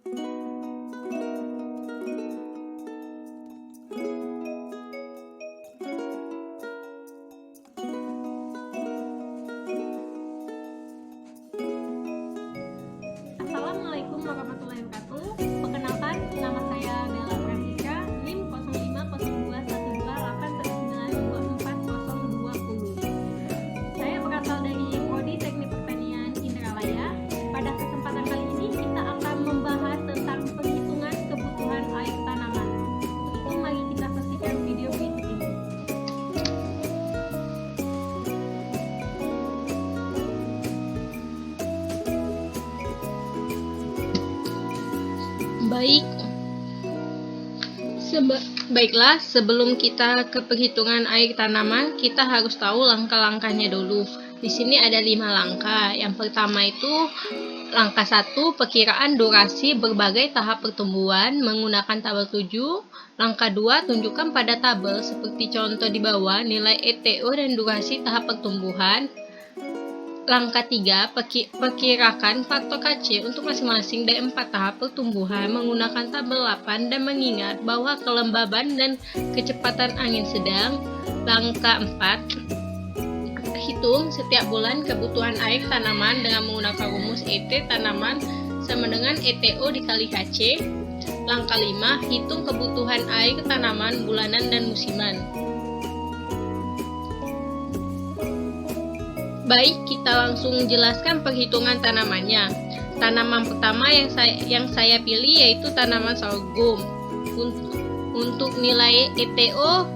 Assalamualaikum warahmatullahi wabarakatuh. Perkenalkan, nama saya Bella Pratika, NIM 05021281940020. Saya berasal dari Prodi Teknik Pertanian Indralaya. Pada kesempatan kali ini kita akan membahas tentang perhitungan kebutuhan air tanaman. Untuk itu mari kita saksikan video berikut ini. Baiklah, sebelum kita ke perhitungan air tanaman, kita harus tahu langkah-langkahnya dulu. Di sini ada 5 langkah. Yang pertama itu langkah 1, perkiraan durasi berbagai tahap pertumbuhan menggunakan tabel 7. Langkah 2, tunjukkan pada tabel seperti contoh di bawah nilai ETO dan durasi tahap pertumbuhan. Langkah 3, perkirakan faktor KC untuk masing-masing dari 4 tahap pertumbuhan menggunakan tabel 8 dan mengingat bahwa kelembaban dan kecepatan angin sedang. Langkah 4, hitung setiap bulan kebutuhan air tanaman dengan menggunakan rumus ET tanaman sama dengan ETO dikali HC. Langkah 5, hitung kebutuhan air tanaman bulanan dan musiman. Baik, kita langsung jelaskan perhitungan tanamannya. Tanaman pertama yang saya pilih yaitu tanaman sorghum. Untuk nilai ETO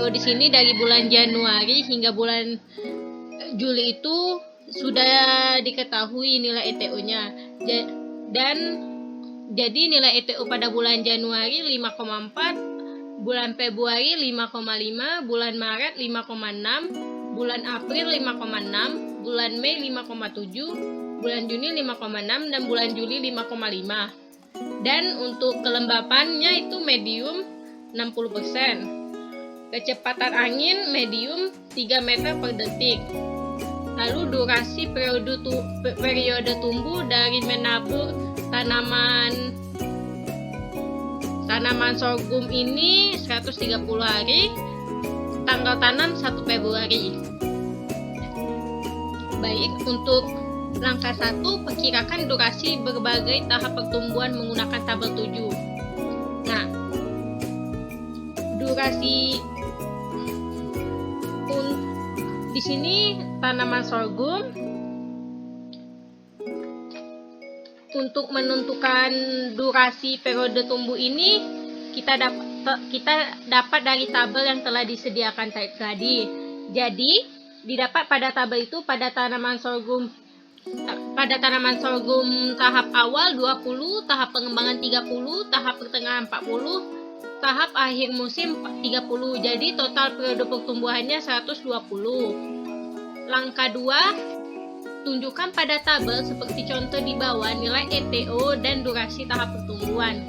di sini dari bulan Januari hingga bulan Juli itu sudah diketahui nilai ETO-nya. Dan jadi nilai ETO pada bulan Januari 5,4, bulan Februari 5,5, bulan Maret 5,6, bulan April 5,6, bulan Mei 5,7, bulan Juni 5,6, dan bulan Juli 5,5. Dan untuk kelembapannya itu medium 60%. Kecepatan angin medium 3 meter per detik. Lalu durasi periode tumbuh dari menabur tanaman sorghum ini 130 hari. Tanggal tanam 1 Februari. Baik, untuk langkah 1, perkirakan durasi berbagai tahap pertumbuhan menggunakan tabel 7. Nah, durasi di sini tanaman sorghum untuk menentukan durasi periode tumbuh ini kita dapat dari tabel yang telah disediakan tadi. Jadi, didapat pada tabel itu pada tanaman sorghum tahap awal 20, tahap pengembangan 30, tahap pertengahan 40, tahap akhir musim 30. Jadi total periode pertumbuhannya 120. Langkah 2, tunjukkan pada tabel seperti contoh di bawah nilai ETO dan durasi tahap pertumbuhan.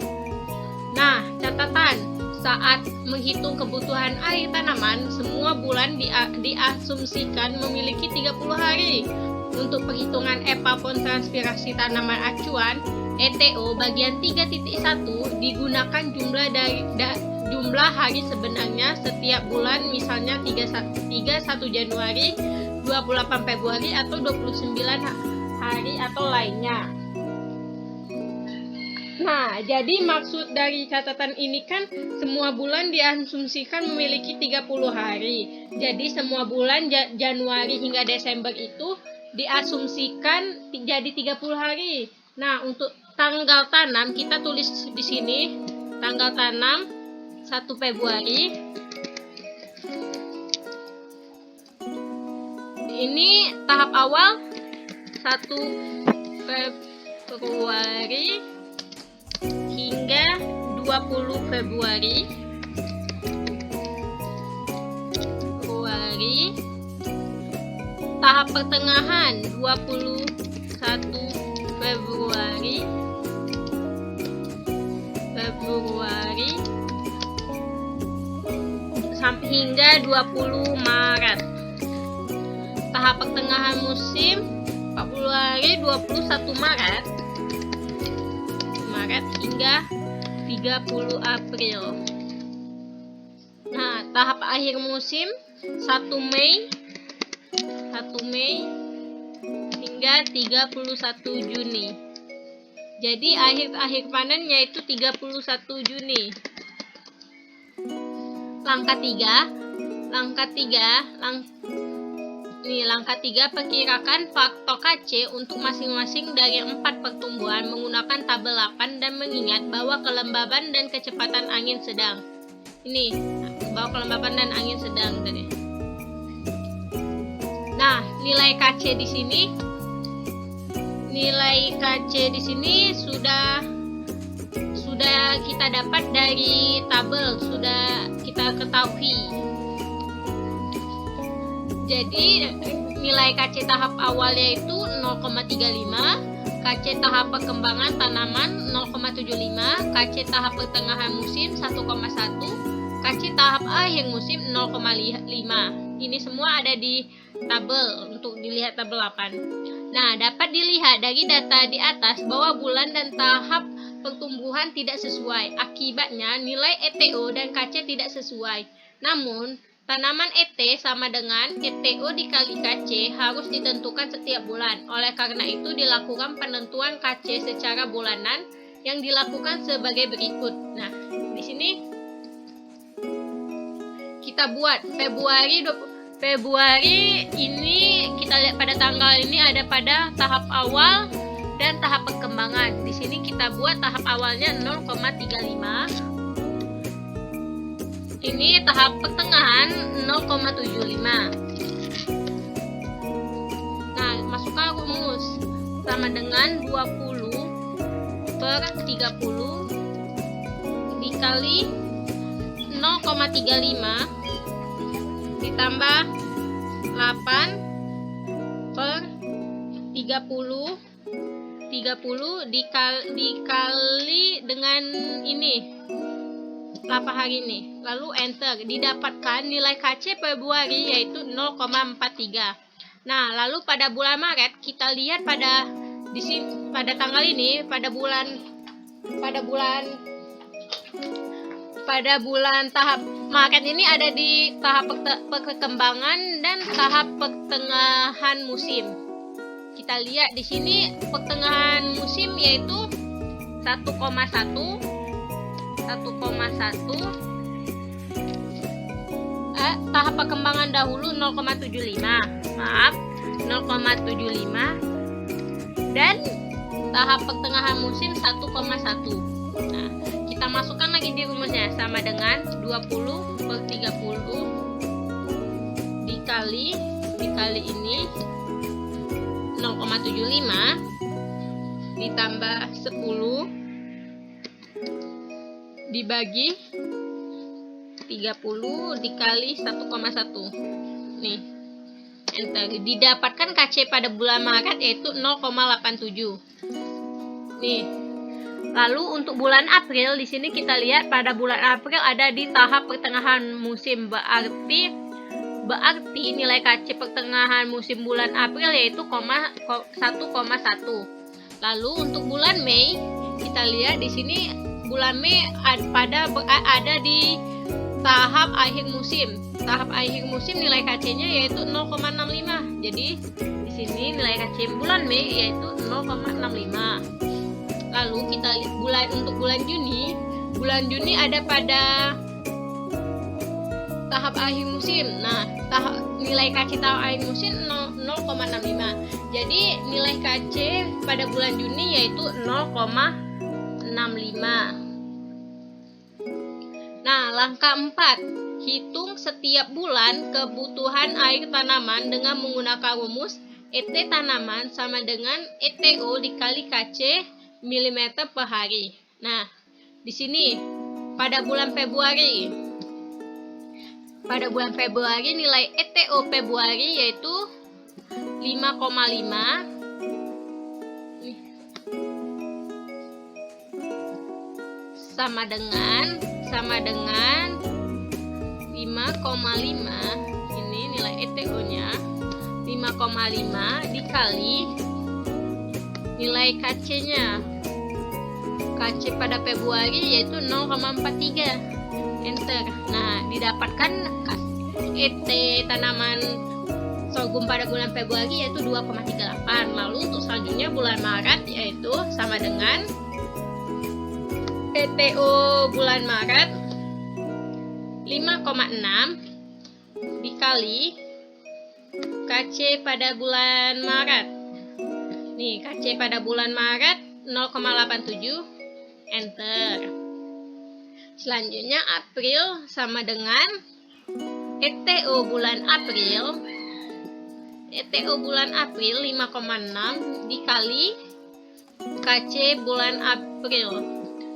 Nah, catatan saat menghitung kebutuhan air tanaman, semua bulan diasumsikan memiliki 30 hari. Untuk perhitungan evapon transpirasi tanaman acuan, ETO bagian 3.1 digunakan jumlah hari sebenarnya setiap bulan, misalnya 31 Januari, 28 Februari, atau 29 hari atau lainnya. Nah, jadi maksud dari catatan ini kan semua bulan diasumsikan memiliki 30 hari. Jadi semua bulan Januari hingga Desember itu diasumsikan jadi 30 hari. Nah, untuk tanggal tanam kita tulis di sini tanggal tanam 1 Februari. Ini tahap awal 1 Februari hingga 20 Februari. Tahap pertengahan 21 Februari sampai hingga 20 Maret. Tahap pertengahan musim 40 hari 21 Maret Maret hingga 30 April. Nah, tahap akhir musim 1 Mei hingga 31 Juni. Jadi akhir panen yaitu 31 Juni. Langkah 3, perkirakan faktor KC untuk masing-masing dari 4 pertumbuhan menggunakan tabel 8 dan mengingat bahwa kelembaban dan kecepatan angin sedang. Ini bahwa kelembaban dan angin sedang tadi. Nah, nilai KC di sini sudah kita dapat dari tabel, sudah kita ketahui. Jadi nilai KC tahap awal yaitu 0,35, KC tahap perkembangan tanaman 0,75, KC tahap pertengahan musim 1,1, KC tahap akhir musim 0,5. Ini semua ada di tabel, untuk dilihat tabel 8. Nah, dapat dilihat dari data di atas bahwa bulan dan tahap pertumbuhan tidak sesuai. Akibatnya nilai ETO dan KC tidak sesuai. Namun, tanaman ET sama dengan ETO dikali KC harus ditentukan setiap bulan. Oleh karena itu dilakukan penentuan KC secara bulanan yang dilakukan sebagai berikut. Nah, di sini kita buat Februari ini kita lihat pada tanggal ini ada pada tahap awal dan tahap perkembangan. Di sini kita buat tahap awalnya 0,35. Ini tahap pertengahan 0,75. Nah, masukkan rumus sama dengan 20/30 dikali 0,35 ditambah 8/30 dikali dengan ini 8 hari ini, lalu enter, didapatkan nilai KC Februari yaitu 0,43. Nah, lalu pada bulan Maret kita lihat pada tanggal ini, pada bulan tahap Maret ini ada di tahap perkembangan dan tahap pertengahan musim. Kita lihat di sini pertengahan musim yaitu 1,1. Tahap perkembangan dahulu 0,75. Maaf, 0,75. Dan tahap pertengahan musim 1,1. Nah, kita masukkan lagi di rumusnya sama dengan 20/30 dikali ini 0,75 ditambah 10 dibagi 30 dikali 1,1. Nih, enter. Didapatkan KC pada bulan Maret yaitu 0,87. Nih. Lalu untuk bulan April di sini kita lihat pada bulan April ada di tahap pertengahan musim, berarti nilai KC pertengahan musim bulan April yaitu 1,1. Lalu untuk bulan Mei kita lihat di sini bulan Mei ada di tahap akhir musim. Tahap akhir musim nilai KC-nya yaitu 0,65. Jadi di sini nilai KC bulan Mei yaitu 0,65. Lalu kita lihat untuk bulan Juni. Bulan Juni ada pada tahap akhir musim. Nah, nilai KC tahap akhir musim 0,65. Jadi nilai KC pada bulan Juni yaitu 0,65. Nah, langkah 4. Hitung setiap bulan kebutuhan air tanaman dengan menggunakan rumus ET tanaman sama dengan ETO dikali KC mm per hari. Nah, di sini pada bulan Februari nilai ETO Februari yaitu 5,5 sama dengan 5,5. Ini nilai ETO-nya 5,5 dikali nilai KC-nya KC pada Februari yaitu 0,43. Enter. Nah, didapatkan ET tanaman sorghum pada bulan Februari yaitu 2,38. Lalu untuk selanjutnya bulan Maret yaitu sama dengan ETO bulan Maret 5,6 dikali KC pada bulan Maret. Nih, KC pada bulan Maret 0,87. Enter. Selanjutnya April sama dengan ETO bulan April. ETO bulan April 5,6 dikali KC bulan April.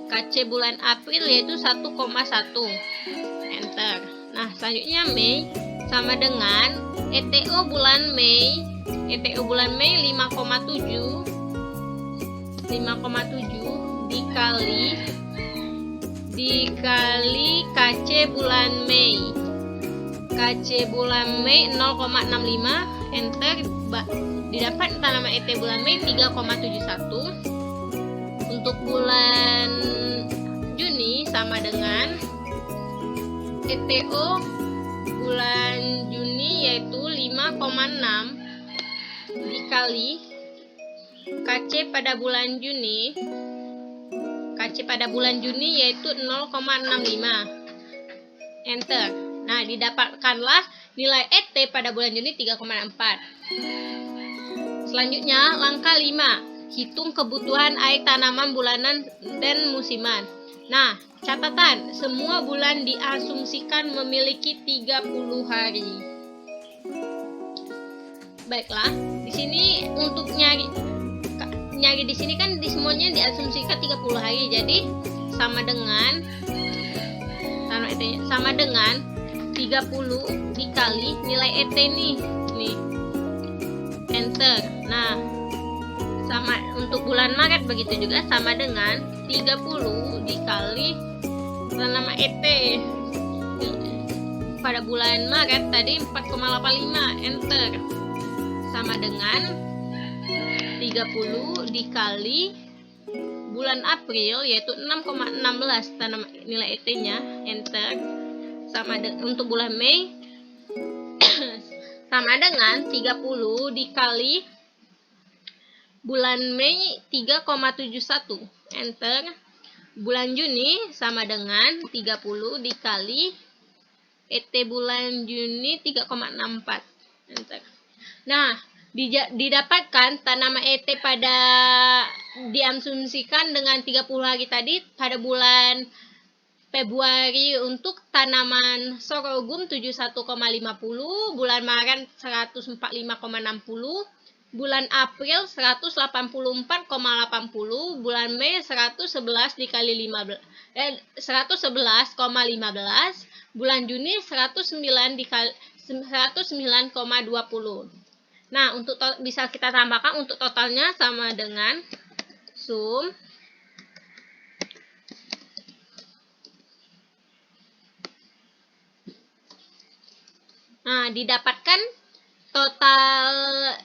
KC bulan April yaitu 1,1. Enter. Nah, selanjutnya Mei sama dengan ETO bulan Mei. ETO bulan Mei 5,7 dikali KC bulan Mei. KC bulan Mei 0,65. Enter. Didapat tanaman ET bulan Mei 3,71. Untuk bulan Juni sama dengan ETO bulan Juni yaitu 5,6 dikali KC pada bulan Juni. KC pada bulan Juni yaitu 0,65. Enter. Nah, didapatkanlah nilai ET pada bulan Juni 3,4. Selanjutnya, langkah 5. Hitung kebutuhan air tanaman bulanan dan musiman. Nah, catatan, semua bulan diasumsikan memiliki 30 hari. Baiklah, di sini untuk nyari di sini kan semuanya diasumsikan 30 hari. Jadi sama dengan 30 dikali nilai ET nih. Enter. Nah, sama untuk bulan Maret begitu juga sama dengan 30 dikali tanaman ET pada bulan Maret tadi 4,85. Enter. Sama dengan 30 dikali bulan April yaitu 6,16 tanaman nilai ET-nya. Enter. Untuk bulan Mei sama dengan 30 dikali bulan Mei 3,71. Enter. Bulan Juni sama dengan 30 dikali ET bulan Juni 3,64. Enter. Nah, didapatkan tanaman ET pada diasumsikan dengan 30 hari tadi pada bulan Februari untuk tanaman sorghum 71,50, bulan Maret 145,60, bulan April 184,80, bulan Mei 111 dikali 15, 111,15, bulan Juni 109 dikali 109,20. Nah, untuk bisa kita tambahkan untuk totalnya sama dengan sum didapatkan total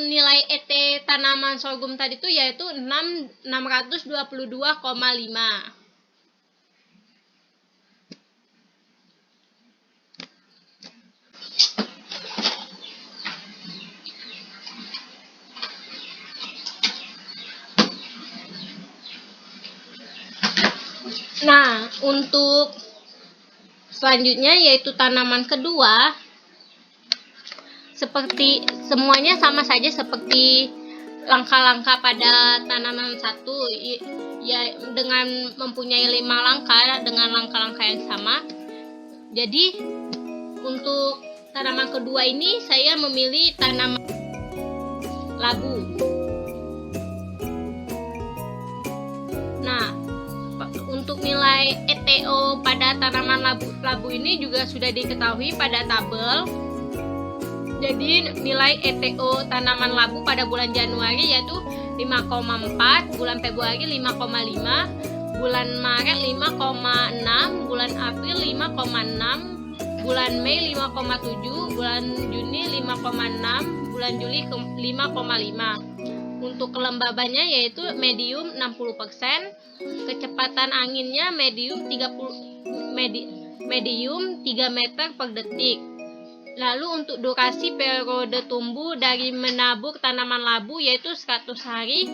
nilai ET tanaman sorghum tadi itu yaitu 622,5. Nah, untuk selanjutnya yaitu tanaman kedua, seperti semuanya sama saja seperti langkah-langkah pada tanaman satu, ya dengan mempunyai 5 langkah dengan langkah-langkah yang sama. Jadi untuk tanaman kedua ini saya memilih tanaman labu. Nah, untuk nilai ETO pada tanaman labu ini juga sudah diketahui pada tabel. Jadi nilai ETO tanaman labu pada bulan Januari yaitu 5,4, bulan Februari 5,5, bulan Maret 5,6, bulan April 5,6, bulan Mei 5,7, bulan Juni 5,6, bulan Juli 5,5. Untuk kelembabannya yaitu medium 60%, kecepatan anginnya medium 3 meter per detik. Lalu untuk durasi periode tumbuh dari menabur tanaman labu yaitu 100 hari,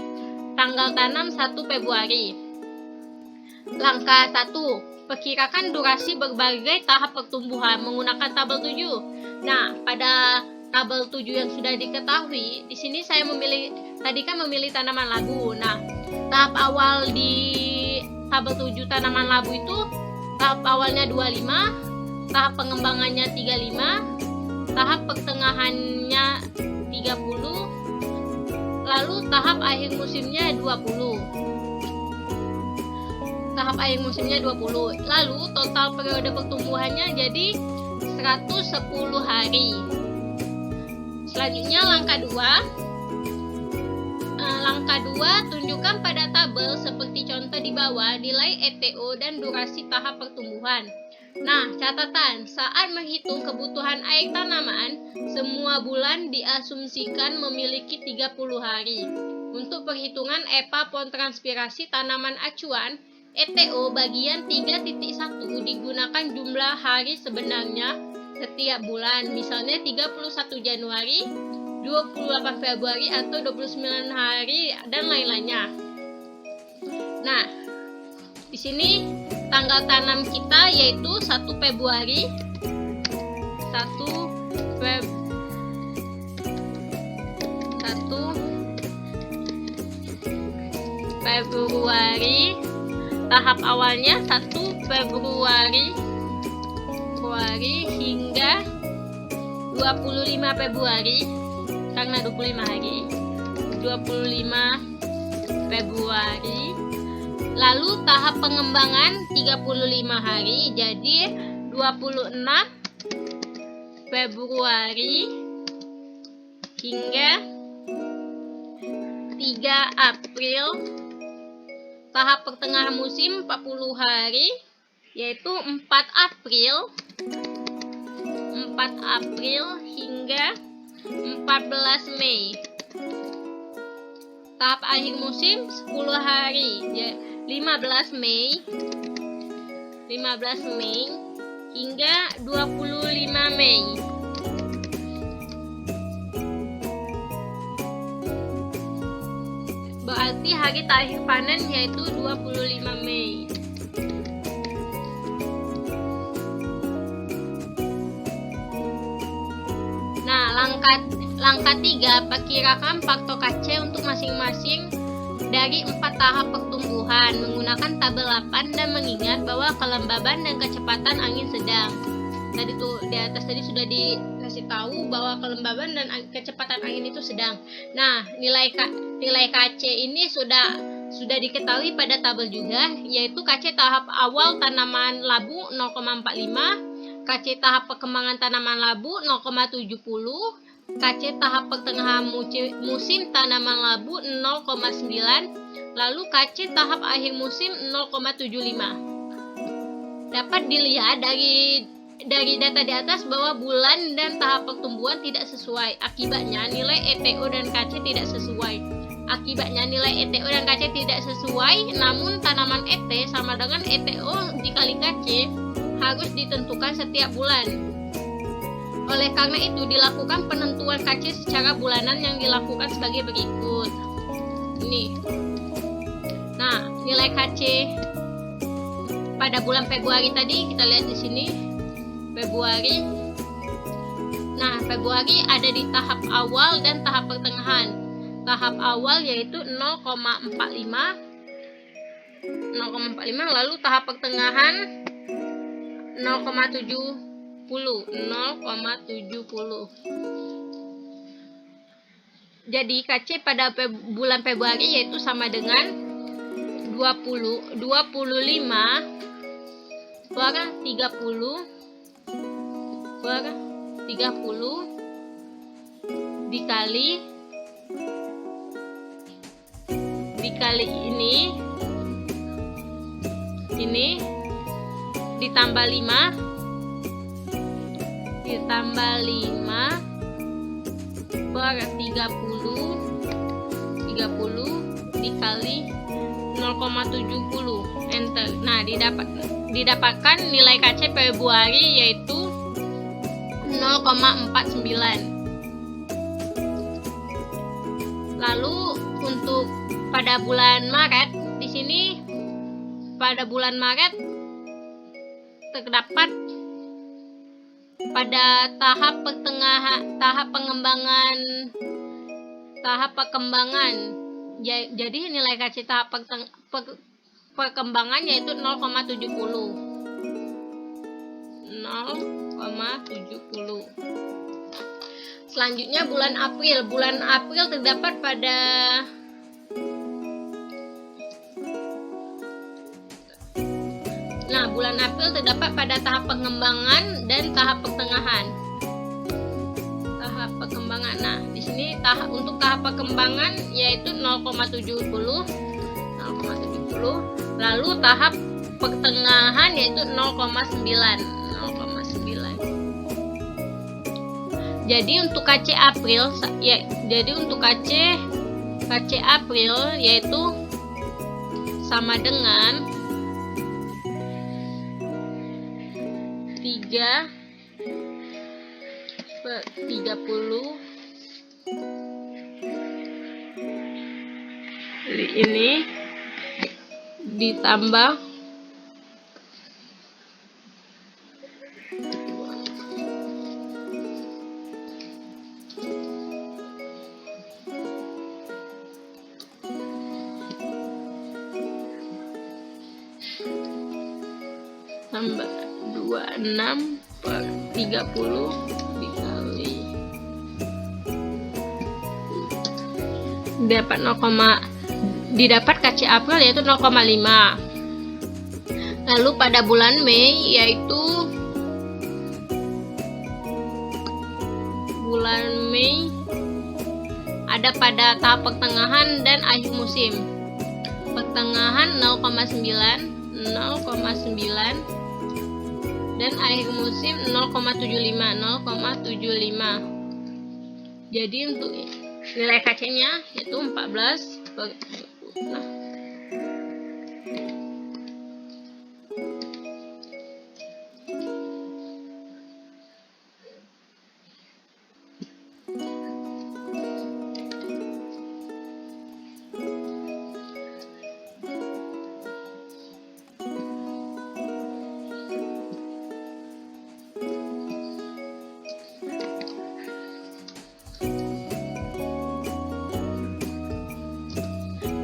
tanggal tanam 1 Februari. Langkah 1, perkirakan durasi berbagai tahap pertumbuhan menggunakan tabel 7. Nah, pada tabel 7 yang sudah diketahui, di sini saya memilih tanaman labu. Nah, tahap awal di tabel 7 tanaman labu itu tahap awalnya 25, tahap pengembangannya 35, tahap pertengahannya 30, lalu tahap akhir musimnya 20. Tahap akhir musimnya 20. Lalu total periode pertumbuhannya jadi 110 hari. Selanjutnya langkah 2. Langkah 2, tunjukkan pada tabel seperti contoh di bawah nilai ETO dan durasi tahap pertumbuhan. Nah, catatan, saat menghitung kebutuhan air tanaman, semua bulan diasumsikan memiliki 30 hari. Untuk perhitungan evapotranspirasi tanaman acuan, ETO bagian 3.1 digunakan jumlah hari sebenarnya setiap bulan, misalnya 31 Januari, 28 Februari atau 29 hari dan lain-lainnya. Nah, di sini tanggal tanam kita yaitu 1 Februari. Tahap awalnya 1 Februari hingga 25 Februari. Karena 25 hari, 25 Februari. Lalu tahap pengembangan 35 hari, jadi 26 Februari hingga 3 April. Tahap pertengahan musim 40 hari, yaitu 4 April hingga 14 Mei. Tahap akhir musim 10 hari, 15 Mei hingga 25 Mei. Berarti hari terakhir panen yaitu 25 Mei. Nah, langkah 3, perkirakan faktor KC untuk masing-masing dari 4 tahap pertumbuhan menggunakan tabel 8 dan mengingat bahwa kelembaban dan kecepatan angin sedang. Tadi tuh di atas tadi sudah dikasih tahu bahwa kelembaban dan kecepatan angin itu sedang. Nah, nilai KC ini sudah diketahui pada tabel juga, yaitu KC tahap awal tanaman labu 0,45, KC tahap perkembangan tanaman labu 0,70, KC tahap pertengahan musim tanaman labu 0,9, lalu KC tahap akhir musim 0,75. Dapat dilihat dari data di atas bahwa bulan dan tahap pertumbuhan tidak sesuai. Akibatnya nilai ETO dan KC tidak sesuai. Namun tanaman ET sama dengan ETO dikali KC harus ditentukan setiap bulan. Oleh karena itu dilakukan penentuan KC secara bulanan yang dilakukan sebagai berikut. Ini. Nah, nilai KC pada bulan Februari tadi kita lihat di sini. Februari. Nah, Februari ada di tahap awal dan tahap pertengahan. Tahap awal yaitu 0,45, lalu tahap pertengahan 0,70. Jadi KC pada bulan Februari yaitu sama dengan 25 per 30 dikali ini ditambah 5 per 30 30 dikali 0,70, enter. Nah, didapatkan nilai KC Februari yaitu 0,49. Lalu untuk pada bulan Maret, di sini pada bulan Maret terdapat pada tahap perkembangan. Jadi nilai KC tahap perkembangan yaitu 0,70. Selanjutnya bulan April. Bulan April terdapat pada bulan April terdapat pada tahap pengembangan dan tahap pertengahan. Tahap perkembangan. Nah, di sini untuk tahap perkembangan yaitu 0,70. Lalu tahap pertengahan yaitu 0,9. Jadi untuk KC April April yaitu sama dengan 3/30 ini ditambah 26/30 dikali didapat KC April yaitu 0,5. Lalu pada bulan Mei yaitu ada pada tahap pertengahan dan akhir musim. Pertengahan 0,9 dan akhir musim 0,75. Jadi untuk nilai KC-nya yaitu 14/20.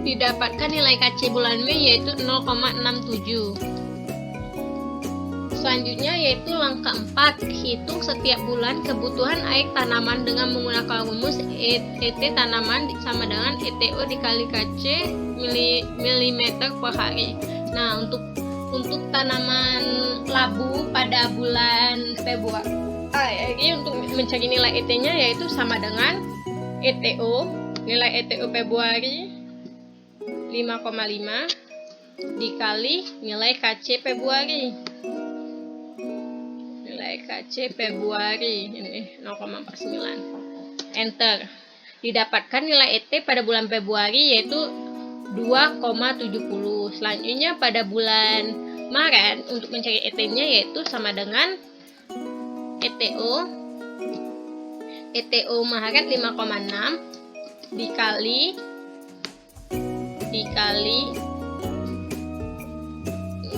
Didapatkan nilai KC bulan Mei yaitu 0,67. Selanjutnya yaitu langkah 4, hitung setiap bulan kebutuhan air tanaman dengan menggunakan rumus ET tanaman sama dengan ETO dikali KC milimeter per hari. Nah, untuk tanaman labu pada bulan Februari untuk mencari nilai ET-nya yaitu sama dengan ETO, nilai ETO Februari 5,5 dikali nilai KC Februari. Nilai KC Februari ini 0,49. Enter. Didapatkan nilai ET pada bulan Februari yaitu 2,70. Selanjutnya pada bulan Maret untuk mencari ET-nya yaitu sama dengan ETO Maret 5,6 dikali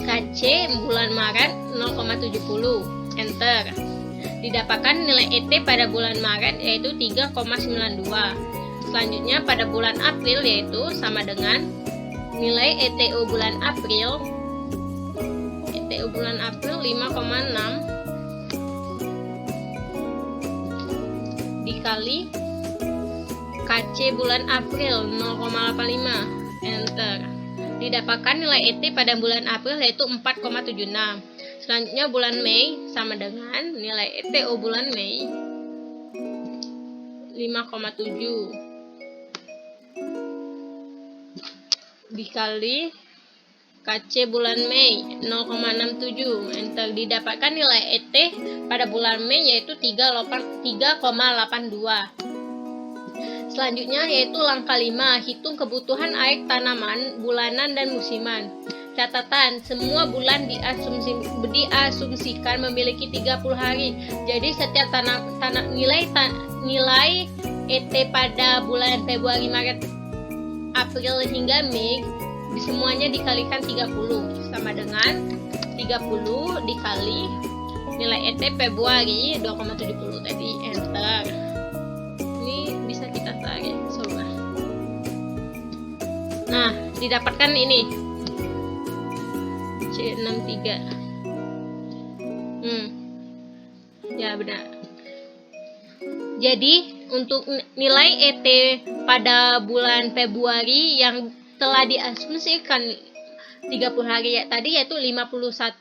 KC bulan Maret 0,70. Enter. Didapatkan nilai ET pada bulan Maret yaitu 3,92. Selanjutnya pada bulan April yaitu sama dengan nilai ETO bulan April 5,6 dikali KC bulan April 0,85. Enter. Didapatkan nilai ET pada bulan April yaitu 4,76. Selanjutnya bulan Mei sama dengan nilai ETO bulan Mei 5,7 dikali KC bulan Mei 0,67. Enter. Didapatkan nilai ET pada bulan Mei yaitu 3,82. Selanjutnya yaitu langkah 5, hitung kebutuhan air tanaman bulanan dan musiman. Catatan, semua bulan diasumsikan memiliki 30 hari. Jadi setiap nilai ET pada bulan Februari, Maret, April hingga Mei semuanya dikalikan 30 sama dengan 30 dikali nilai ET Februari 2,70 tadi, enter. Ini bisa kita tarik, coba. Nah, didapatkan ini C63. Ya benar. Jadi untuk nilai ET pada bulan Februari yang telah diasumsikan 30 hari tadi yaitu 81,1,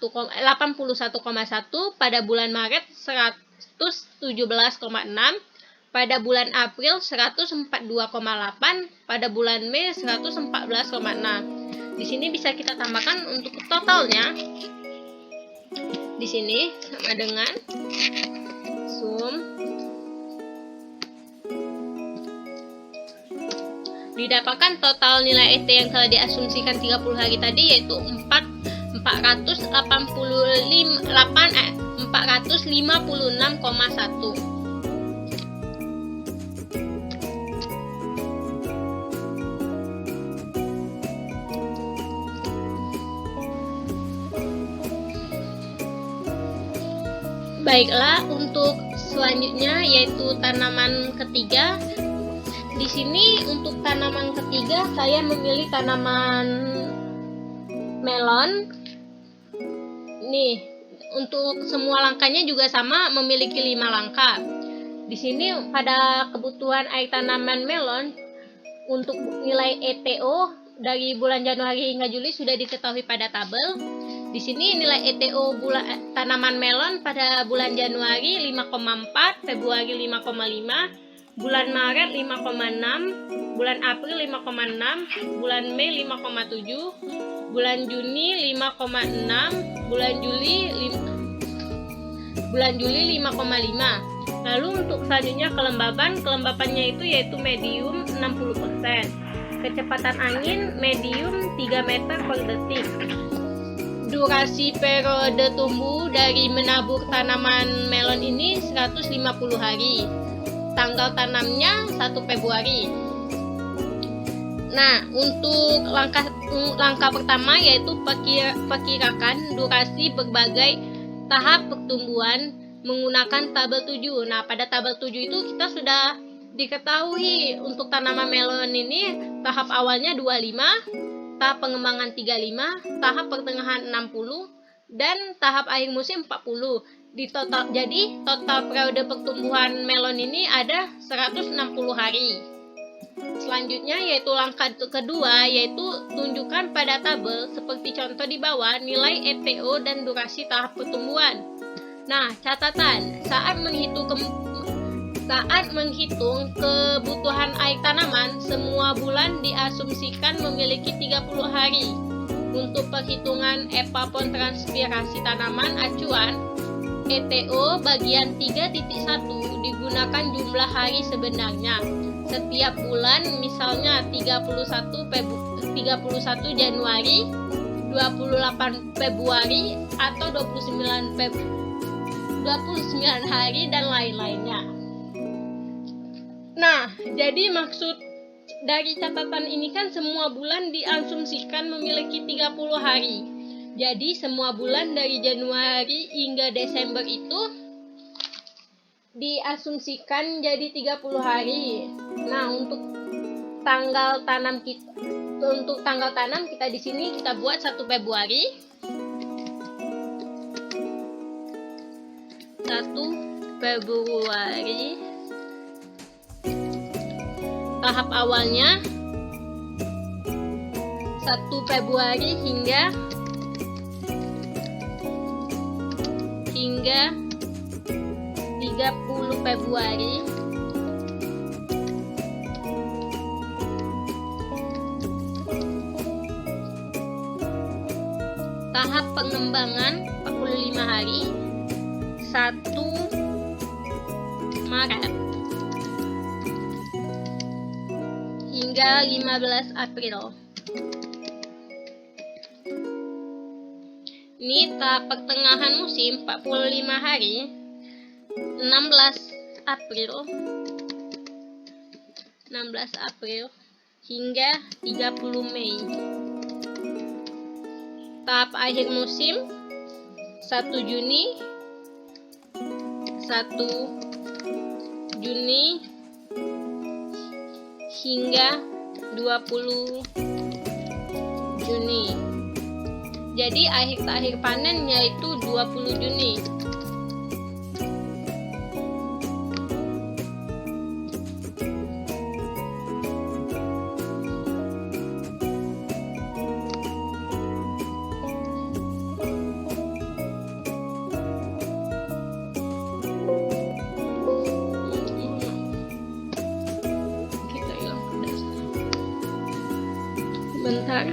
pada bulan Maret 117,6, pada bulan April 142,8, pada bulan Mei 114,6. Di sini bisa kita tambahkan untuk totalnya. Di sini sama dengan sum didapatkan total nilai ET yang telah diasumsikan 30 hari tadi yaitu 456,1. Baiklah, untuk selanjutnya yaitu tanaman ketiga. Di sini untuk tanaman ketiga saya memilih tanaman melon. Nih, untuk semua langkahnya juga sama, memiliki 5 langkah. Di sini pada kebutuhan air tanaman melon untuk nilai ETO dari bulan Januari hingga Juli sudah diketahui pada tabel. Di sini nilai ETO tanaman melon pada bulan Januari 5,4, Februari 5,5, bulan Maret 5,6, bulan April 5,6, bulan Mei 5,7, bulan Juni 5,6, bulan Juli 5,5. Lalu untuk selanjutnya kelembabannya itu yaitu medium 60%. Kecepatan angin medium 3 meter per detik. Durasi periode tumbuh dari menabur tanaman melon ini 150 hari. Tanggal tanamnya 1 Februari. Nah, untuk langkah pertama yaitu perkirakan durasi berbagai tahap pertumbuhan menggunakan tabel 7. Nah, pada tabel 7 itu kita sudah diketahui untuk tanaman melon ini tahap awalnya 25, tahap pengembangan 35, tahap pertengahan 60, dan tahap akhir musim 40. Jadi total periode pertumbuhan melon ini ada 160 hari. Selanjutnya yaitu langkah kedua yaitu tunjukkan pada tabel seperti contoh di bawah nilai ETO dan durasi tahap pertumbuhan. Nah, catatan saat menghitung kebutuhan air tanaman, semua bulan diasumsikan memiliki 30 hari. Untuk perhitungan evapotranspirasi tanaman acuan, ETO bagian 3.1 digunakan jumlah hari sebenarnya. Setiap bulan misalnya 31 Januari, 28 Februari, atau 29 hari dan lain-lainnya. Nah, jadi maksud dari catatan ini kan semua bulan diasumsikan memiliki 30 hari. Jadi semua bulan dari Januari hingga Desember itu diasumsikan jadi 30 hari. Nah, untuk tanggal tanam kita di sini kita buat 1 Februari. 1 Februari. Tahap awalnya 1 Februari hingga 30 Februari. Tahap pengembangan 45 hari. 1 Maret. hingga 15 April. Ini tahap pertengahan musim 45 hari, 16 April hingga 30 Mei. Tahap akhir musim 1 Juni hingga 20 Juni. Jadi akhir panen yaitu 20 Juni. Kita hilang pedas. Bentar.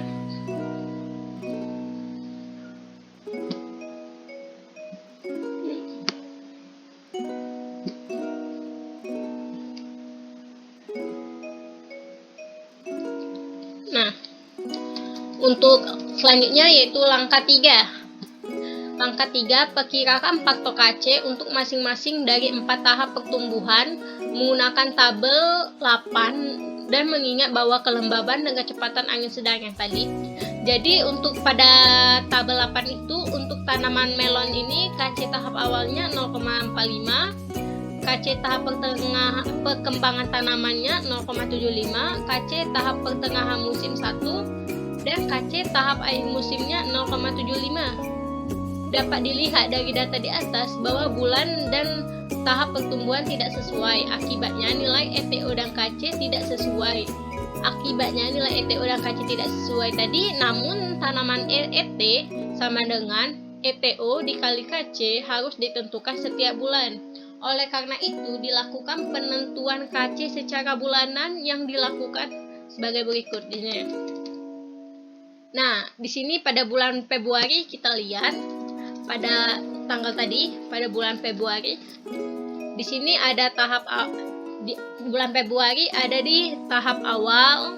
Nah, untuk selanjutnya yaitu langkah 3. Langkah 3, perkirakan faktor KC untuk masing-masing dari 4 tahap pertumbuhan menggunakan tabel 8 dan mengingat bahwa kelembaban dan kecepatan angin sedang yang tadi. Jadi untuk pada tabel 8 itu untuk tanaman melon ini KC tahap awalnya 0,45, KC tahap perkembangan tanamannya 0,75, KC tahap pertengahan musim 1, dan KC tahap akhir musimnya 0,75. Dapat dilihat dari data di atas bahwa bulan dan tahap pertumbuhan tidak sesuai. Akibatnya nilai ETO dan KC tidak sesuai. Tadi, namun tanaman ET sama dengan ETO dikali KC harus ditentukan setiap bulan. Oleh karena itu, dilakukan penentuan KC secara bulanan yang dilakukan sebagai berikut ini. Nah, di sini pada bulan Februari kita lihat pada tanggal tadi, pada bulan Februari. Di sini ada tahap di bulan Februari ada di tahap awal.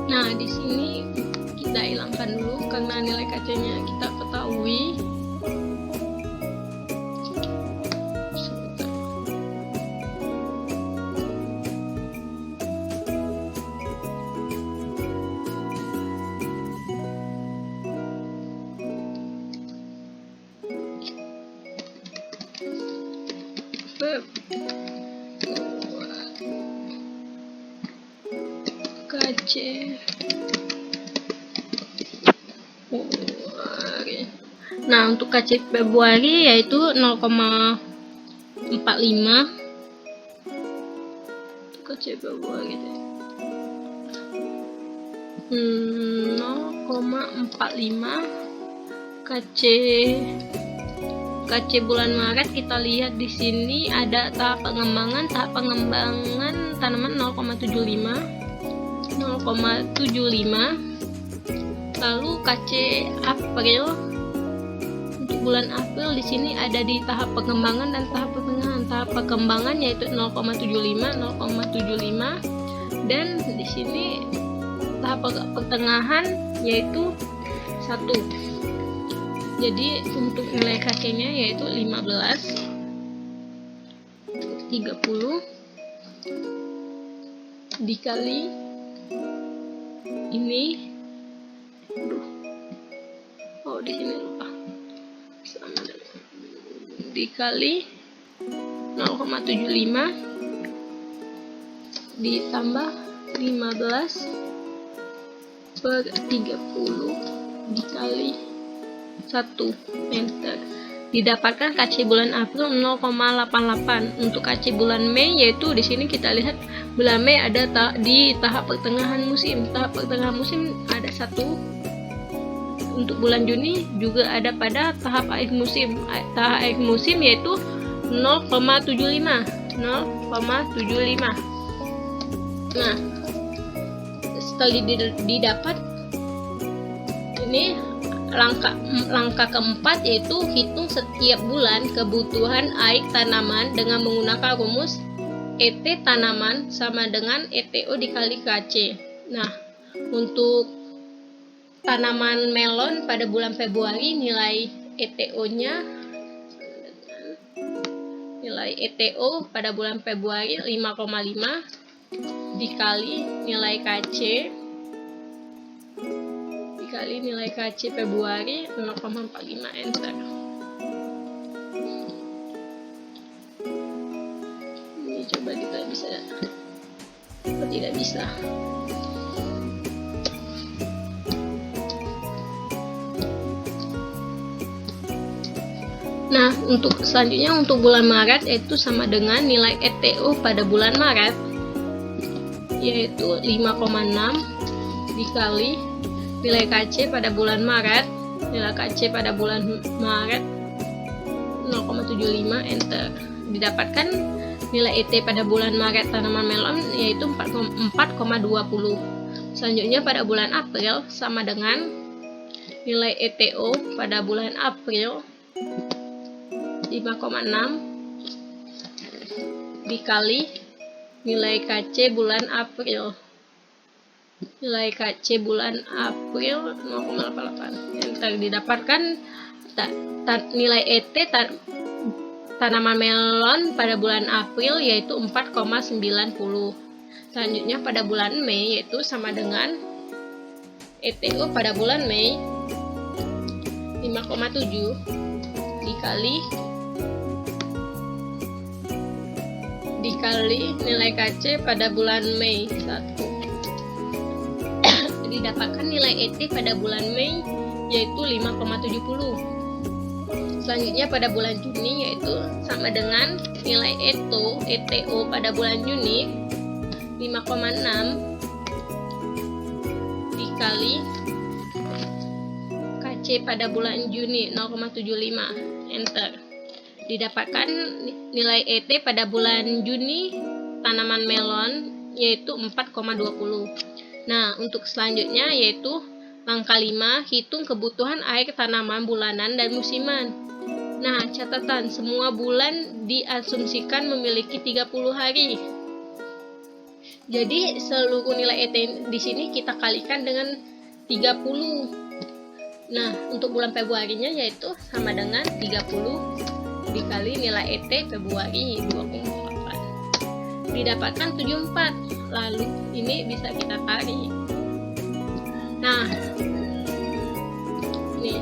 Nah, di sini kita hilangkan dulu karena nilai KC-nya kita ketahui. KC Februari. Nah, untuk KC Februari yaitu 0,45. KC Februari 0,45. KC bulan Maret kita lihat di sini ada tahap pengembangan tanaman 0,75. Lalu KC April, untuk bulan April di sini ada di tahap pengembangan dan tahap pertengahan. Tahap perkembangan yaitu 0,75 dan di sini tahap pertengahan yaitu 1. Jadi untuk nilai KC-nya yaitu 15, 30 dikali ini. Di sini lupa. Sama dikali 0,75 ditambah 15 per 30 dikali 1 enter. Didapatkan KC bulan April 0,88. Untuk KC bulan Mei yaitu di sini kita lihat bulan Mei ada di tahap pertengahan musim. Tahap pertengahan musim ada 1. Untuk bulan Juni juga ada pada tahap akhir musim. Tahap akhir musim yaitu 0,75. 0,75. Nah, setelah didapat, ini langkah keempat yaitu hitung setiap bulan kebutuhan air tanaman dengan menggunakan rumus ET tanaman sama dengan ETO dikali KC. Nah, untuk tanaman melon pada bulan Februari nilai ETO pada bulan Februari 5,5 dikali nilai KC Februari 0,45, enter. Ini coba kita bisa atau tidak bisa. Nah, untuk selanjutnya untuk bulan Maret yaitu sama dengan nilai ETO pada bulan Maret yaitu 5,6 dikali nilai KC pada bulan Maret. Nilai KC pada bulan Maret 0,75, enter. Didapatkan nilai ET pada bulan Maret tanaman melon yaitu 4,20. Selanjutnya pada bulan April sama dengan nilai ETO pada bulan April 5,6 dikali nilai KC bulan April. Nilai KC bulan April 0,88, enter. Didapatkan nilai ET tanaman melon pada bulan April yaitu 4,90. Selanjutnya pada bulan Mei yaitu sama dengan ETO pada bulan Mei 5,7 dikali nilai KC pada bulan Mei 1. Didapatkan nilai ET pada bulan Mei yaitu 5,70. Selanjutnya pada bulan Juni yaitu sama dengan nilai ETO pada bulan Juni 5,6 dikali KC pada bulan Juni 0,75, enter. Didapatkan nilai ET pada bulan Juni tanaman melon yaitu 4,20. Nah, untuk selanjutnya yaitu langkah 5, hitung kebutuhan air tanaman bulanan dan musiman. Nah, catatan semua bulan diasumsikan memiliki 30 hari. Jadi, seluruh nilai ET di sini kita kalikan dengan 30. Nah, untuk bulan Februarinya yaitu sama dengan 30 dikali nilai ET Februari 28. Didapatkan 74. Lalu ini bisa kita tarik. Nah, ini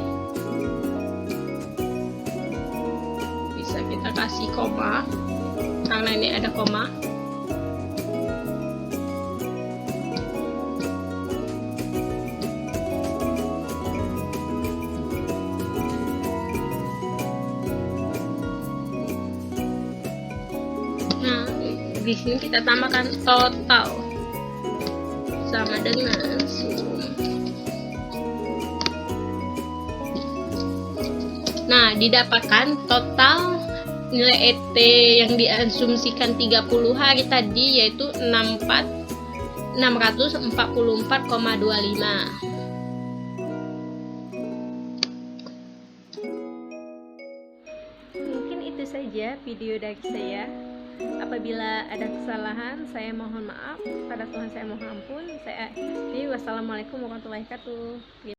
bisa kita kasih koma karena ini ada koma. Di sini kita tambahkan total sama dengan sum. Nah, didapatkan total nilai ET yang diasumsikan 30 hari tadi yaitu 644,25. Mungkin itu saja video dari saya. Apabila ada kesalahan, saya mohon maaf. Pada Tuhan saya mohon ampun. Wassalamualaikum warahmatullahi wabarakatuh.